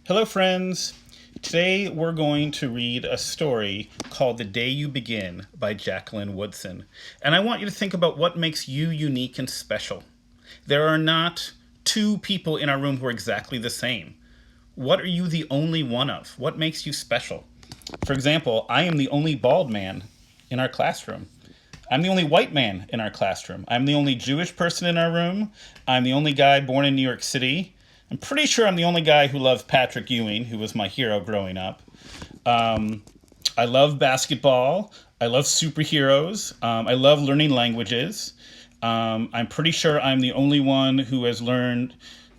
Hello, friends. Today we're going to read a story called The Day You Begin by Jacqueline Woodson. And I want you to think about what makes you unique and special. There are not two people in our room who are exactly the same. What are you the only one of? What makes you special? For example, I am the only bald man in our classroom. I'm the only white man in our classroom. I'm the only Jewish person in our room. I'm the only guy born in New York City. I'm pretty sure I'm the only guy who loved Patrick Ewing, who was my hero growing up. I love basketball. I love superheroes. I love learning languages. I'm pretty sure I'm the only one who has learned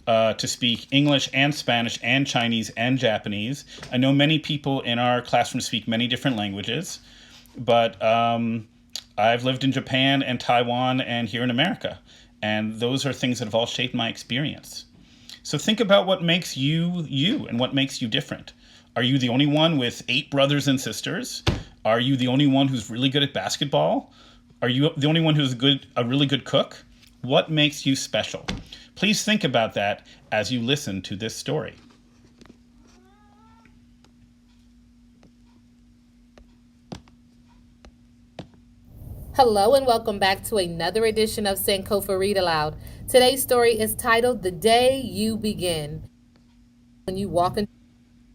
to speak English and Spanish and Chinese and Japanese. I know many people in our classroom speak many different languages, but I've lived in Japan and Taiwan and here in America. And those are things that have all shaped my experience. So think about what makes you you and what makes you different. Are you the only one with 8 brothers and sisters? Are you the only one who's really good at basketball? Are you the only one who's a really good cook? What makes you special? Please think about that as you listen to this story. Hello and welcome back to another edition of Sankofa Read Aloud. Today's story is titled The Day You Begin. When you walk in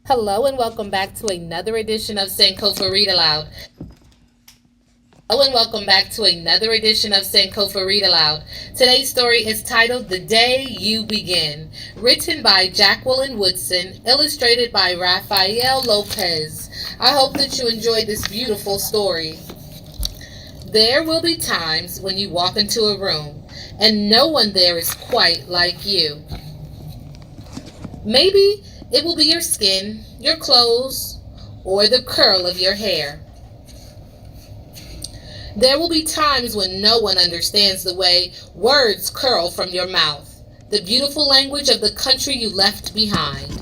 Hello and welcome back to another edition of Sankofa Read Aloud. Hello and welcome back to another edition of Sankofa Read Aloud. Today's story is titled The Day You Begin, written by Jacqueline Woodson, illustrated by Rafael Lopez. I hope that you enjoyed this beautiful story. There will be times when you walk into a room and no one there is quite like you. Maybe it will be your skin, your clothes, or the curl of your hair. There will be times when no one understands the way words curl from your mouth, the beautiful language of the country you left behind.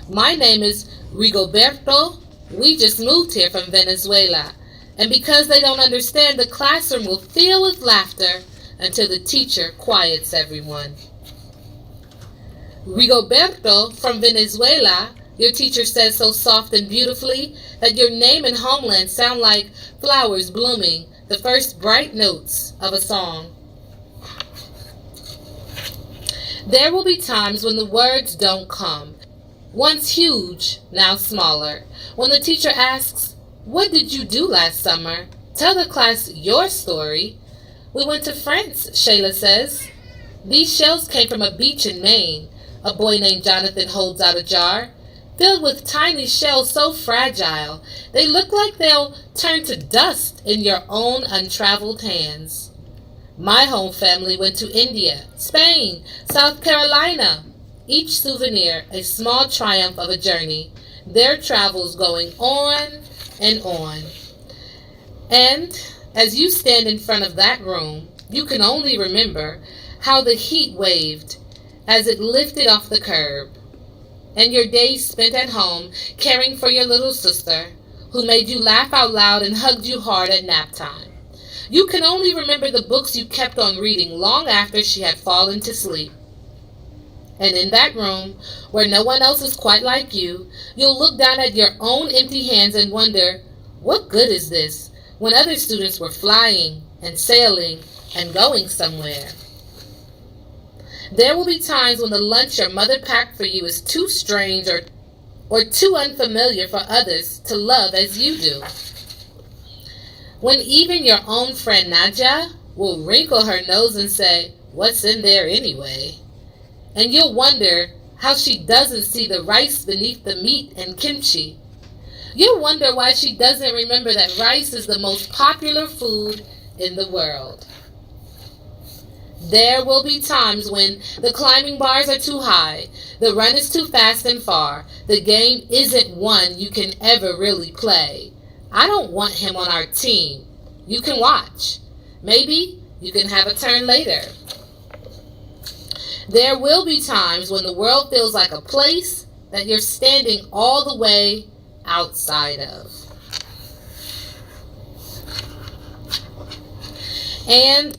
My name is Rigoberto. We just moved here from Venezuela. And because they don't understand, the classroom will fill with laughter until the teacher quiets everyone. Rigoberto from Venezuela, your teacher says so soft and beautifully that your name and homeland sound like flowers blooming, the first bright notes of a song. There will be times when the words don't come. Once huge, now smaller. When the teacher asks, "What did you do last summer? Tell the class your story." "We went to France," Shayla says. "These shells came from a beach in Maine." A boy named Jonathan holds out a jar, filled with tiny shells so fragile, they look like they'll turn to dust in your own untraveled hands. "My home family went to India, Spain, South Carolina." Each souvenir a small triumph of a journey, their travels going on and on. And as you stand in front of that room, you can only remember how the heat waved as it lifted off the curb, and your days spent at home caring for your little sister, who made you laugh out loud and hugged you hard at nap time. You can only remember the books you kept on reading long after she had fallen to sleep. And in that room, where no one else is quite like you, you'll look down at your own empty hands and wonder, what good is this, when other students were flying and sailing and going somewhere? There will be times when the lunch your mother packed for you is too strange or too unfamiliar for others to love as you do. When even your own friend Nadia will wrinkle her nose and say, "What's in there anyway?" And you'll wonder how she doesn't see the rice beneath the meat and kimchi. You'll wonder why she doesn't remember that rice is the most popular food in the world. There will be times when the climbing bars are too high, the run is too fast and far, the game isn't one you can ever really play. "I don't want him on our team." You can watch. Maybe you can have a turn later. There will be times when the world feels like a place that you're standing all the way outside of. And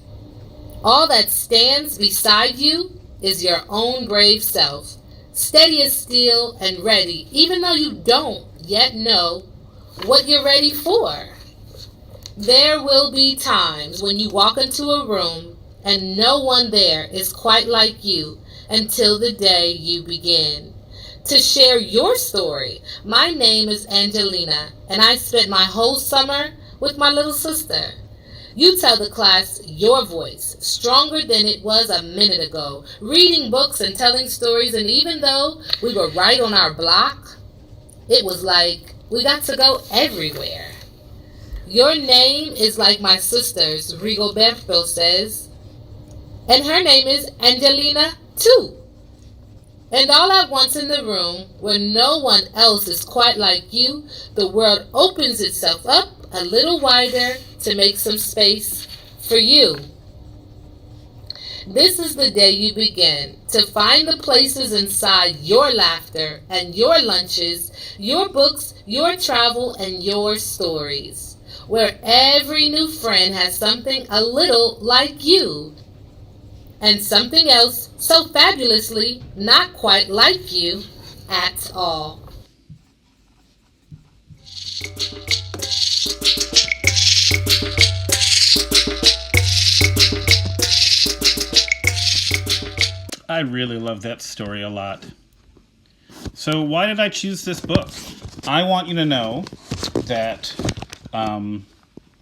all that stands beside you is your own brave self, steady as steel and ready, even though you don't yet know what you're ready for. There will be times when you walk into a room and no one there is quite like you until the day you begin to share your story. My name is Angelina, and I spent my whole summer with my little sister. You tell the class your voice, stronger than it was a minute ago, reading books and telling stories, and even though we were right on our block, it was like we got to go everywhere. Your name is like my sister's, Rigoberto says, and her name is Angelina too. And all at once in the room, where no one else is quite like you, the world opens itself up a little wider to make some space for you. This is the day you begin to find the places inside your laughter and your lunches, your books, your travel, and your stories, where every new friend has something a little like you, and something else so fabulously not quite like you at all. I really love that story a lot. So why did I choose this book? I want you to know that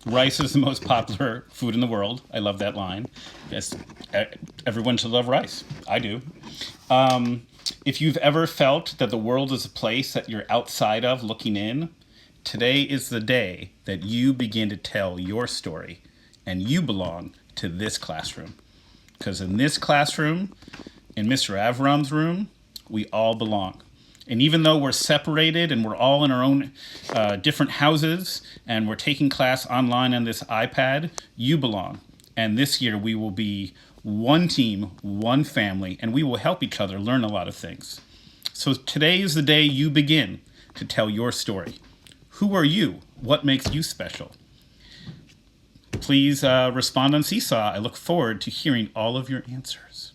rice is the most popular food in the world. I love that line. Yes, everyone should love rice. I do. If you've ever felt that the world is a place that you're outside of looking in, today is the day that you begin to tell your story, and you belong to this classroom. Because in this classroom, in Mr. Avram's room, we all belong. And even though we're separated and we're all in our own different houses and we're taking class online on this iPad, you belong. And this year we will be one team, one family, and we will help each other learn a lot of things. So today is the day you begin to tell your story. Who are you? What makes you special? Please respond on Seesaw. I look forward to hearing all of your answers.